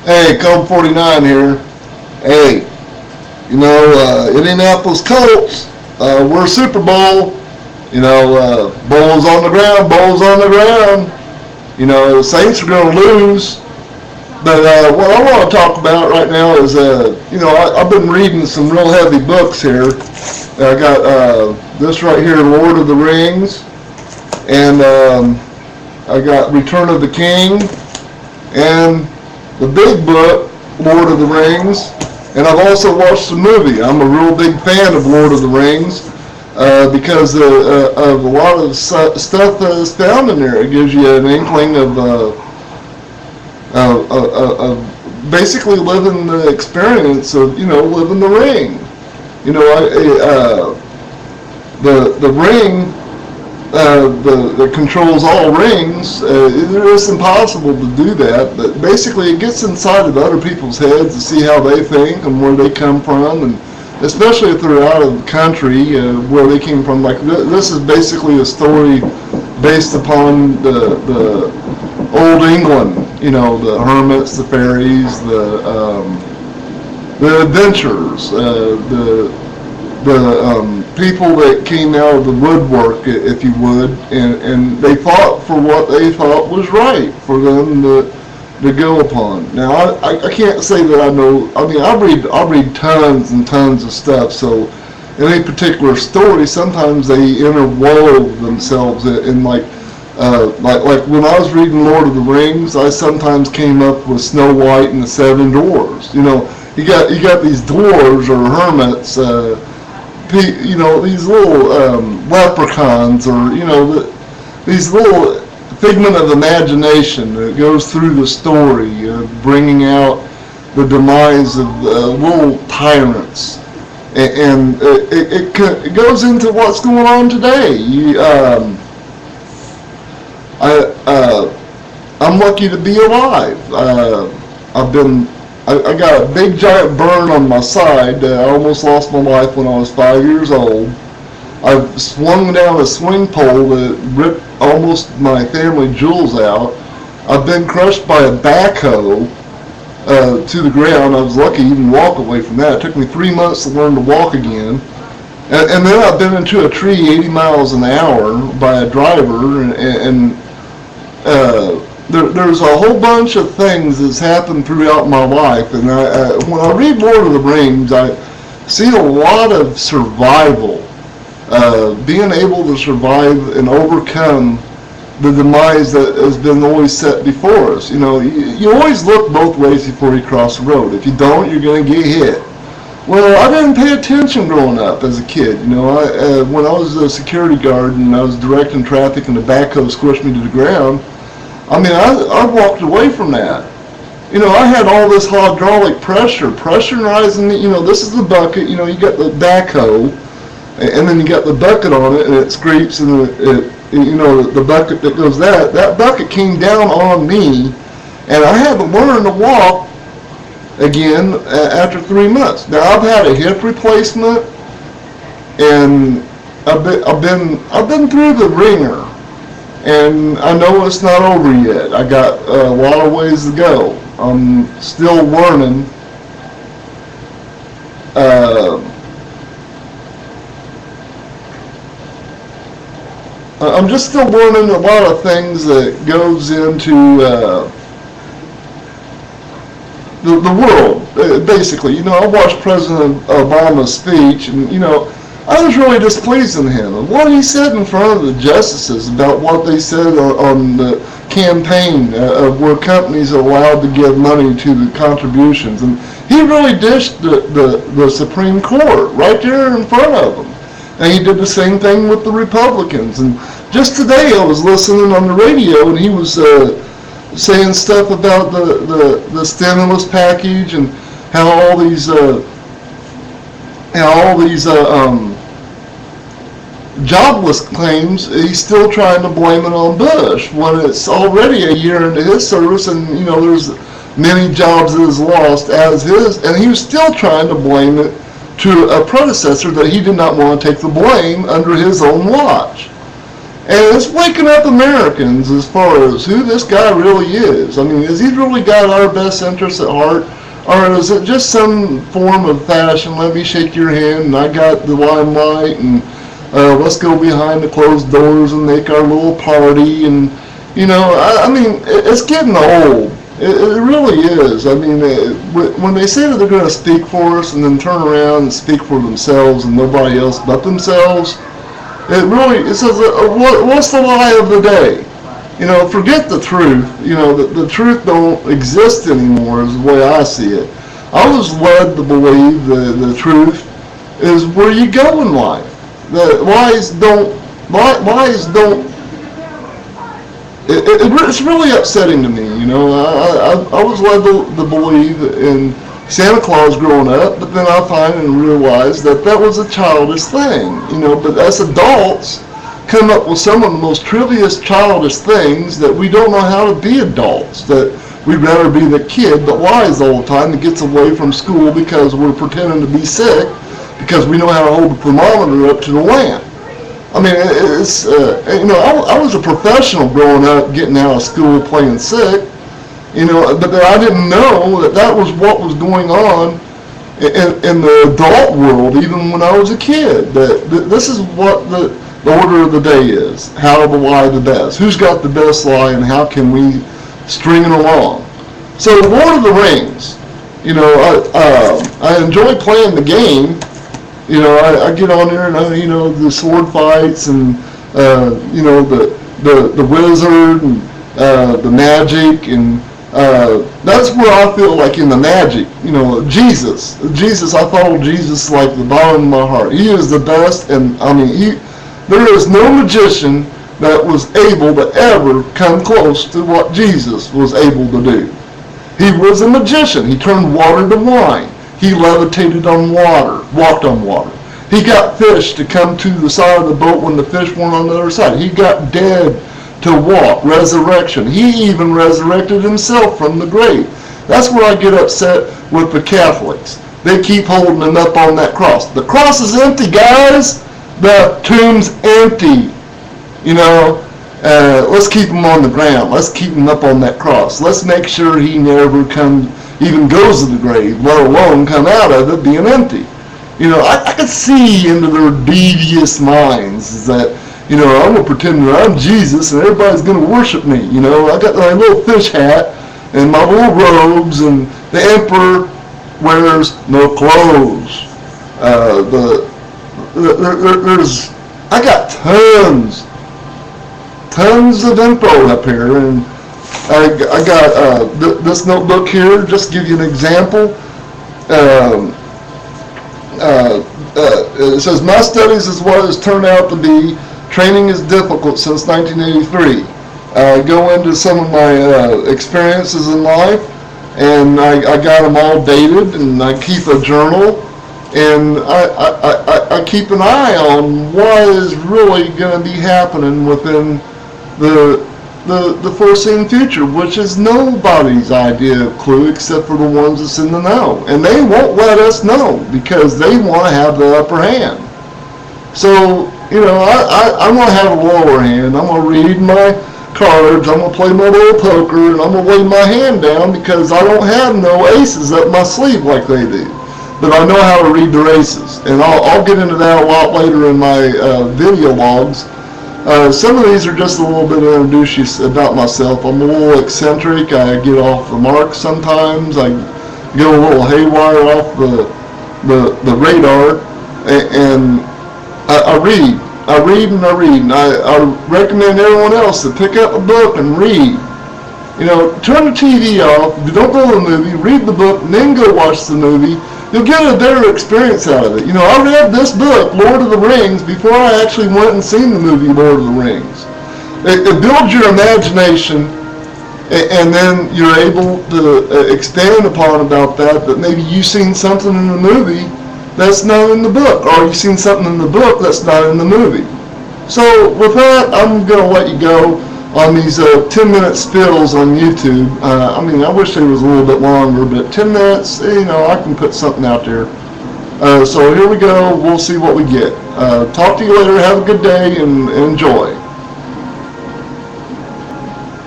Hey, kolb49 here. Hey, Indianapolis Colts, we're Super Bowl. Bulls on the ground, bulls on the ground. The Saints are going to lose. But what I want to talk about right now is, I've been reading some real heavy books here. I got this right here, Lord of the Rings, and I got Return of the King, and the big book, Lord of the Rings, and I've also watched the movie. I'm a real big fan of Lord of the Rings because of a lot of stuff that is found in there. It gives you an inkling of basically living the experience of, living the ring. The ring that controls all rings, it's impossible to do that, but basically it gets inside of other people's heads to see how they think and where they come from, and especially if they're out of the country, where they came from. Like this is basically a story based upon the old England, the hermits, the fairies, the adventurers, the people that came out of the woodwork, if you would, and they fought for what they thought was right for them to go upon. Now, I can't say that I know. I mean, I read tons and tons of stuff. So, in a particular story, sometimes they interwove themselves in like when I was reading Lord of the Rings, I sometimes came up with Snow White and the Seven Dwarfs. You got these dwarves or hermits. These little leprechauns, or these little figment of imagination that goes through the story, bringing out the demise of little tyrants, and it goes into what's going on today. I'm lucky to be alive. I got a big giant burn on my side. I almost lost my life when I was 5 years old. I've swung down a swing pole that ripped almost my family jewels out. I've been crushed by a backhoe to the ground. I was lucky to even walk away from that. It took me 3 months to learn to walk again. And then I've been into a tree 80 miles an hour by a driver, and there's a whole bunch of things that's happened throughout my life, and when I read Lord of the Rings, I see a lot of survival, being able to survive and overcome the demise that has been always set before us. You always look both ways before you cross the road. If you don't, you're going to get hit. Well, I didn't pay attention growing up as a kid. When I was a security guard and I was directing traffic and the backhoe squished me to the ground, I walked away from that. I had all this hydraulic pressure pressurizing me. This is the bucket. You got the backhoe, and then you got the bucket on it, and it scrapes, and the bucket that goes that bucket came down on me, and I had to learn to walk again after 3 months. Now I've had a hip replacement, and I've been through the ringer. And I know it's not over yet. I got a lot of ways to go. I'm still learning. I'm just still learning a lot of things that goes into the world, basically. I watched President Obama's speech, and I was really displeased in him and what he said in front of the justices about what they said on the campaign of where companies are allowed to give money to the contributions. And he really dished the Supreme Court right there in front of them. And he did the same thing with the Republicans. And just today I was listening on the radio, and he was saying stuff about the stimulus package and how all these jobless claims, he's still trying to blame it on Bush when it's already a year into his service, and there's many jobs that is lost as his, and he was still trying to blame it to a predecessor that he did not want to take the blame under his own watch. And it's waking up Americans as far as who this guy really is. I mean, has he really got our best interests at heart? Or is it just some form of fashion? Let me shake your hand and I got the limelight and let's go behind the closed doors and make our little party. And, you know, I mean, it's getting old. It really is. I mean, when they say that they're going to speak for us and then turn around and speak for themselves and nobody else but themselves, it says, what's the lie of the day? You know, forget the truth. You know, the truth don't exist anymore is the way I see it. I was led to believe the truth is where you go in life. The lies don't, it's really upsetting to me, you know. I was led to believe in Santa Claus growing up, but then I find and realize that was a childish thing, you know. But as adults, come up with some of the most trivial, childish things that we don't know how to be adults, that we'd rather be the kid that lies all the time that gets away from school because we're pretending to be sick because we know how to hold the thermometer up to the lamp. I mean, it's, you know, I was a professional growing up, getting out of school playing sick, you know, but I didn't know that was what was going on in the adult world, even when I was a kid. That this is what the order of the day is. How to lie the best. Who's got the best lie and how can we string it along? So Lord of the Rings, you know, I enjoy playing the game. You know, I get on there and you know, the sword fights and you know, the wizard and the magic, and that's where I feel like in the magic. You know, Jesus, I follow Jesus like the bottom of my heart. He is the best, and I mean, there is no magician that was able to ever come close to what Jesus was able to do. He was a magician. He turned water to wine. He levitated on water, walked on water. He got fish to come to the side of the boat when the fish weren't on the other side. He got dead to walk, resurrection. He even resurrected himself from the grave. That's where I get upset with the Catholics. They keep holding him up on that cross. The cross is empty, guys. The tomb's empty. You know, let's keep him on the ground. Let's keep him up on that cross. Let's make sure he never even goes to the grave, let alone come out of it being empty. You know, I could see into their devious minds that, you know, I'm going to pretend that I'm Jesus and everybody's going to worship me. You know, I got my little fish hat and my little robes, and the emperor wears no clothes. I got tons of info up here, and I got this notebook here, just to give you an example. It says, my studies is what has turned out to be. Training is difficult since 1983. I go into some of my experiences in life, and I got them all dated, and I keep a journal, and I keep an eye on what is really going to be happening within the foreseen future, which is nobody's idea of clue except for the ones that's in the know. And they won't let us know because they want to have the upper hand. So, you know, I'm going to have a lower hand. I'm going to read my cards. I'm going to play my little poker, and I'm going to lay my hand down because I don't have no aces up my sleeve like they do. But I know how to read their aces. And I'll get into that a lot later in my video logs. Some of these are just a little bit to introduce you about myself. I'm a little eccentric. I get off the mark sometimes. I go a little haywire off the radar, and I read. I read and I read. And I recommend everyone else to pick up a book and read. You know, turn the TV off. Don't go to the movie. Read the book, and then go watch the movie. You'll get a better experience out of it. You know, I read this book, Lord of the Rings, before I actually went and seen the movie Lord of the Rings. It builds your imagination, and then you're able to expand upon about that maybe you've seen something in the movie that's not in the book, or you've seen something in the book that's not in the movie. So with that, I'm going to let you go on these 10-minute spills on YouTube. I mean, I wish they was a little bit longer, but 10 minutes, you know, I can put something out there. So here we go. We'll see what we get. Talk to you later. Have a good day and enjoy.